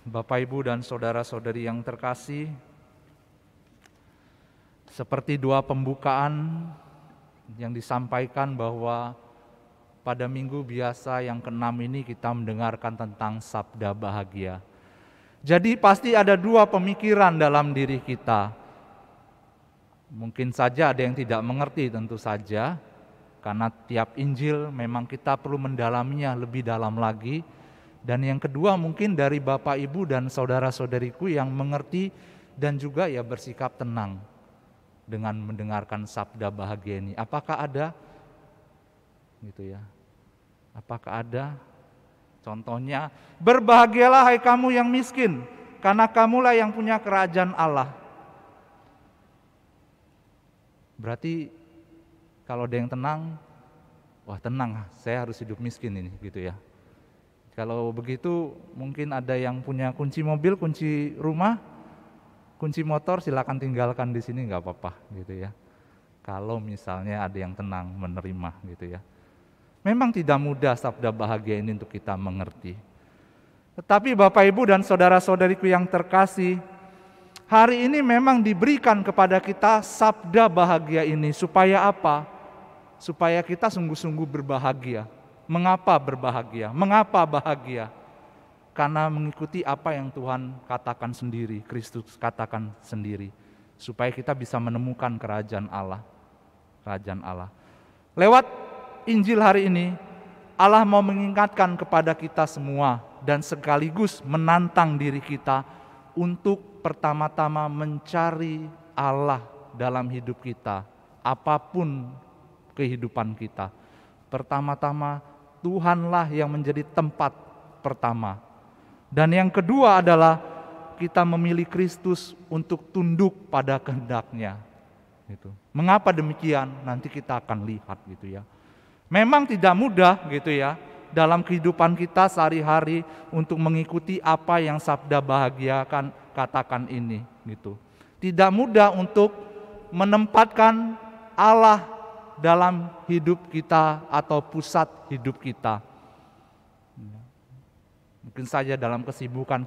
Bapak, Ibu, dan saudara-saudari yang terkasih, seperti doa pembukaan yang disampaikan bahwa pada minggu biasa yang ke-6 ini kita mendengarkan tentang sabda bahagia. Jadi pasti ada dua pemikiran dalam diri kita. Mungkin saja ada yang tidak mengerti, tentu saja, karena tiap Injil memang kita perlu mendalaminya lebih dalam lagi. Dan yang kedua mungkin dari Bapak, Ibu, dan saudara-saudariku yang mengerti dan juga ya bersikap tenang dengan mendengarkan sabda bahagia ini. Apakah ada? Gitu ya. Apakah ada? Contohnya, berbahagialah hai kamu yang miskin, karena kamulah yang punya kerajaan Allah. Berarti kalau ada yang tenang, wah tenang, saya harus hidup miskin ini, gitu ya. Kalau begitu mungkin ada yang punya kunci mobil, kunci rumah, kunci motor, silakan tinggalkan di sini, nggak apa-apa, gitu ya. Kalau misalnya ada yang tenang menerima, gitu ya. Memang tidak mudah sabda bahagia ini untuk kita mengerti. Tetapi Bapak, Ibu, dan saudara-saudariku yang terkasih, hari ini memang diberikan kepada kita sabda bahagia ini supaya apa? Supaya kita sungguh-sungguh berbahagia. Mengapa berbahagia? Mengapa bahagia? Karena mengikuti apa yang Tuhan katakan sendiri, Kristus katakan sendiri, supaya kita bisa menemukan kerajaan Allah. Kerajaan Allah. Lewat Injil hari ini, Allah mau mengingatkan kepada kita semua dan sekaligus menantang diri kita untuk pertama-tama mencari Allah dalam hidup kita, apapun kehidupan kita. Pertama-tama Tuhanlah yang menjadi tempat pertama. Dan yang kedua adalah kita memilih Kristus untuk tunduk pada kehendak-Nya. Gitu. Mengapa demikian? Nanti kita akan lihat, gitu ya. Memang tidak mudah, gitu ya, dalam kehidupan kita sehari-hari untuk mengikuti apa yang sabda bahagia katakan ini, gitu. Tidak mudah untuk menempatkan Allah dalam hidup kita atau pusat hidup kita. Mungkin saja dalam kesibukan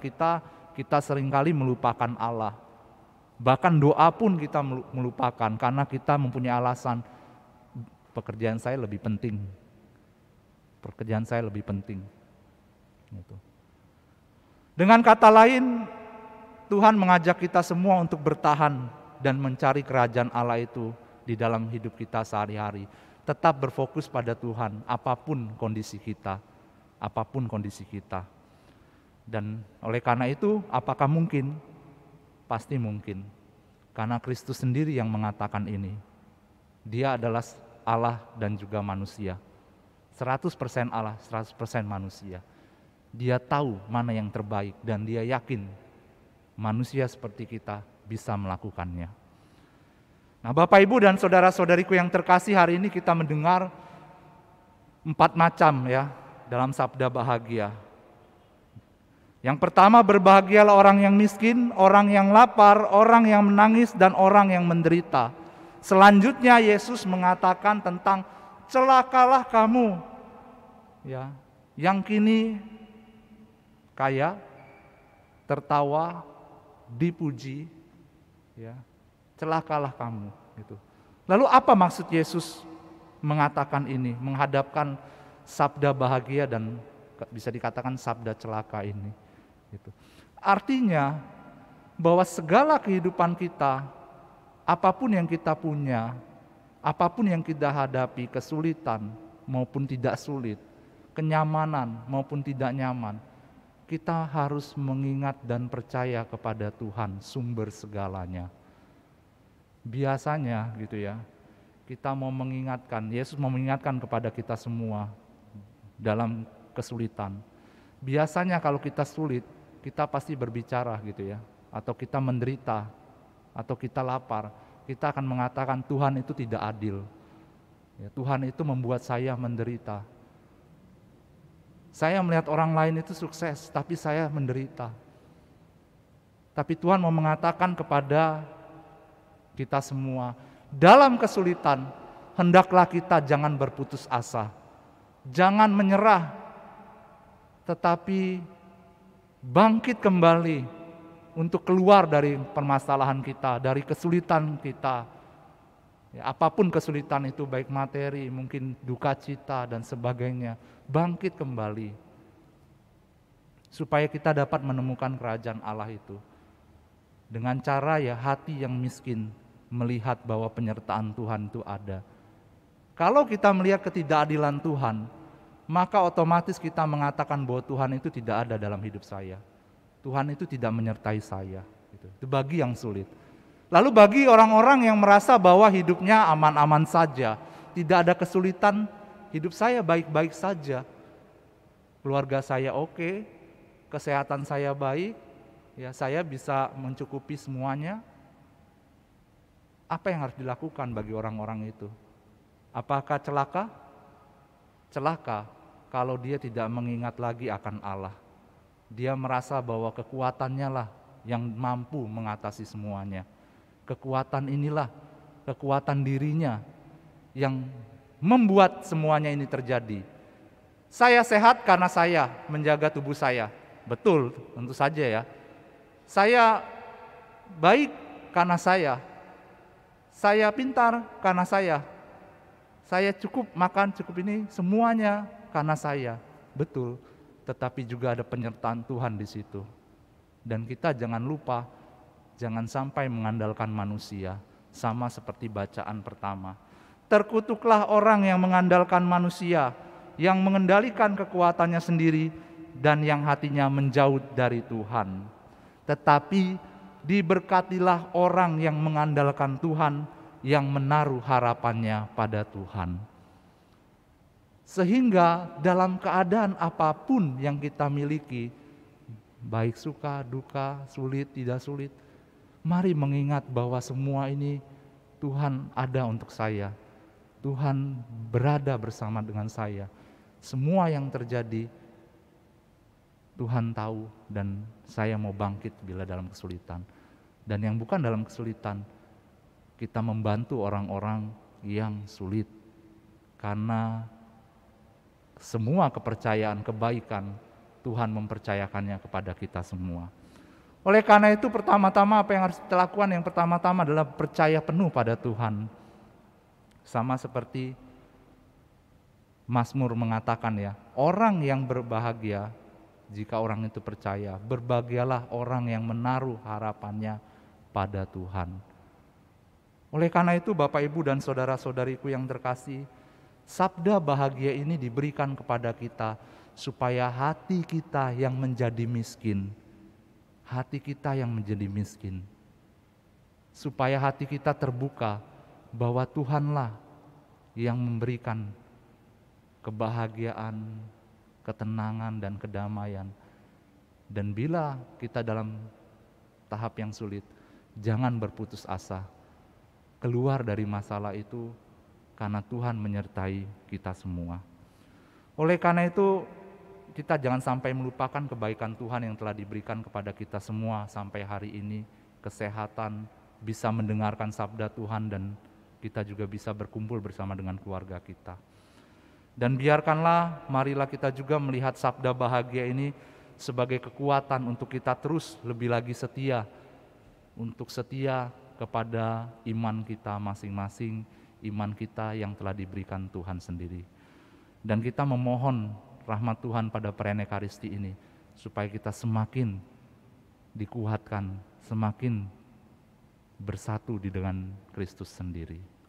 kita seringkali melupakan Allah. Bahkan doa pun kita melupakan karena kita mempunyai alasan, pekerjaan saya lebih penting. Pekerjaan saya lebih penting. Gitu. Dengan kata lain, Tuhan mengajak kita semua untuk bertahan dan mencari kerajaan Allah itu di dalam hidup kita sehari-hari. Tetap berfokus pada Tuhan, apapun kondisi kita. Apapun kondisi kita. Dan oleh karena itu, apakah mungkin? Pasti mungkin. Karena Kristus sendiri yang mengatakan ini. Dia adalah Allah dan juga manusia. 100% Allah, 100% manusia. Dia tahu mana yang terbaik dan dia yakin manusia seperti kita bisa melakukannya. Nah, Bapak, Ibu, dan saudara-saudariku yang terkasih, hari ini kita mendengar 4 macam ya dalam sabda bahagia. Yang pertama, berbahagialah orang yang miskin, orang yang lapar, orang yang menangis, dan orang yang menderita. Selanjutnya Yesus mengatakan tentang celakalah kamu ya, yang kini kaya, tertawa, dipuji, ya. Celakalah kamu, gitu. Lalu apa maksud Yesus mengatakan ini, menghadapkan sabda bahagia dan bisa dikatakan sabda celaka ini, gitu. Artinya bahwa segala kehidupan kita, apapun yang kita punya, apapun yang kita hadapi, kesulitan maupun tidak sulit, kenyamanan maupun tidak nyaman, kita harus mengingat dan percaya kepada Tuhan, sumber segalanya. Biasanya gitu ya, kita mau mengingatkan, Yesus mau mengingatkan kepada kita semua dalam kesulitan. Biasanya kalau kita sulit, kita pasti berbicara gitu ya, atau kita menderita, atau kita lapar, kita akan mengatakan Tuhan itu tidak adil. Ya, Tuhan itu membuat saya menderita. Saya melihat orang lain itu sukses, tapi saya menderita. Tapi Tuhan mau mengatakan kepada kita semua, dalam kesulitan, hendaklah kita jangan berputus asa, jangan menyerah, tetapi bangkit kembali untuk keluar dari permasalahan kita, dari kesulitan kita. Ya, apapun kesulitan itu, baik materi, mungkin duka cita dan sebagainya, bangkit kembali. Supaya kita dapat menemukan kerajaan Allah itu. Dengan cara ya hati yang miskin melihat bahwa penyertaan Tuhan itu ada. Kalau kita melihat ketidakadilan Tuhan, maka otomatis kita mengatakan bahwa Tuhan itu tidak ada dalam hidup saya. Tuhan itu tidak menyertai saya. Itu bagi yang sulit. Lalu bagi orang-orang yang merasa bahwa hidupnya aman-aman saja, tidak ada kesulitan, hidup saya baik-baik saja. Keluarga saya oke, kesehatan saya baik, ya saya bisa mencukupi semuanya. Apa yang harus dilakukan bagi orang-orang itu? Apakah celaka? Celaka kalau dia tidak mengingat lagi akan Allah. Dia merasa bahwa kekuatannya lah yang mampu mengatasi semuanya. Kekuatan inilah, kekuatan dirinya yang membuat semuanya ini terjadi. Saya sehat karena saya menjaga tubuh saya. Betul, tentu saja ya. Saya baik karena saya. Saya pintar karena saya. Saya cukup makan, cukup ini, semuanya karena saya. Betul, tetapi juga ada penyertaan Tuhan di situ. Dan kita jangan lupa, jangan sampai mengandalkan manusia. Sama seperti bacaan pertama. Terkutuklah orang yang mengandalkan manusia, yang mengendalikan kekuatannya sendiri, dan yang hatinya menjauh dari Tuhan. Tetapi diberkatilah orang yang mengandalkan Tuhan, yang menaruh harapannya pada Tuhan. Sehingga dalam keadaan apapun yang kita miliki, baik suka, duka, sulit, tidak sulit, mari mengingat bahwa semua ini Tuhan ada untuk saya. Tuhan berada bersama dengan saya. Semua yang terjadi Tuhan tahu, dan saya mau bangkit bila dalam kesulitan. Dan yang bukan dalam kesulitan, kita membantu orang-orang yang sulit, karena semua kepercayaan kebaikan Tuhan mempercayakannya kepada kita semua. Oleh karena itu pertama-tama apa yang harus kita lakukan? Yang pertama-tama adalah percaya penuh pada Tuhan. Sama seperti Mazmur mengatakan ya, orang yang berbahagia jika orang itu percaya, berbahagialah orang yang menaruh harapannya pada Tuhan. Oleh karena itu Bapak Ibu dan saudara-saudariku yang terkasih, sabda bahagia ini diberikan kepada kita supaya hati kita yang menjadi miskin, hati kita yang menjadi miskin, supaya hati kita terbuka bahwa Tuhanlah yang memberikan kebahagiaan, ketenangan dan kedamaian. Dan bila kita dalam tahap yang sulit, jangan berputus asa. Keluar dari masalah itu karena Tuhan menyertai kita semua. Oleh karena itu kita jangan sampai melupakan kebaikan Tuhan yang telah diberikan kepada kita semua sampai hari ini. Kesehatan, bisa mendengarkan sabda Tuhan, dan kita juga bisa berkumpul bersama dengan keluarga kita. Dan biarkanlah, marilah kita juga melihat sabda bahagia ini sebagai kekuatan untuk kita terus lebih lagi setia, untuk setia kepada iman kita masing-masing, iman kita yang telah diberikan Tuhan sendiri. Dan kita memohon rahmat Tuhan pada perayaan Ekaristi ini, supaya kita semakin dikuatkan, semakin bersatu di dengan Kristus sendiri.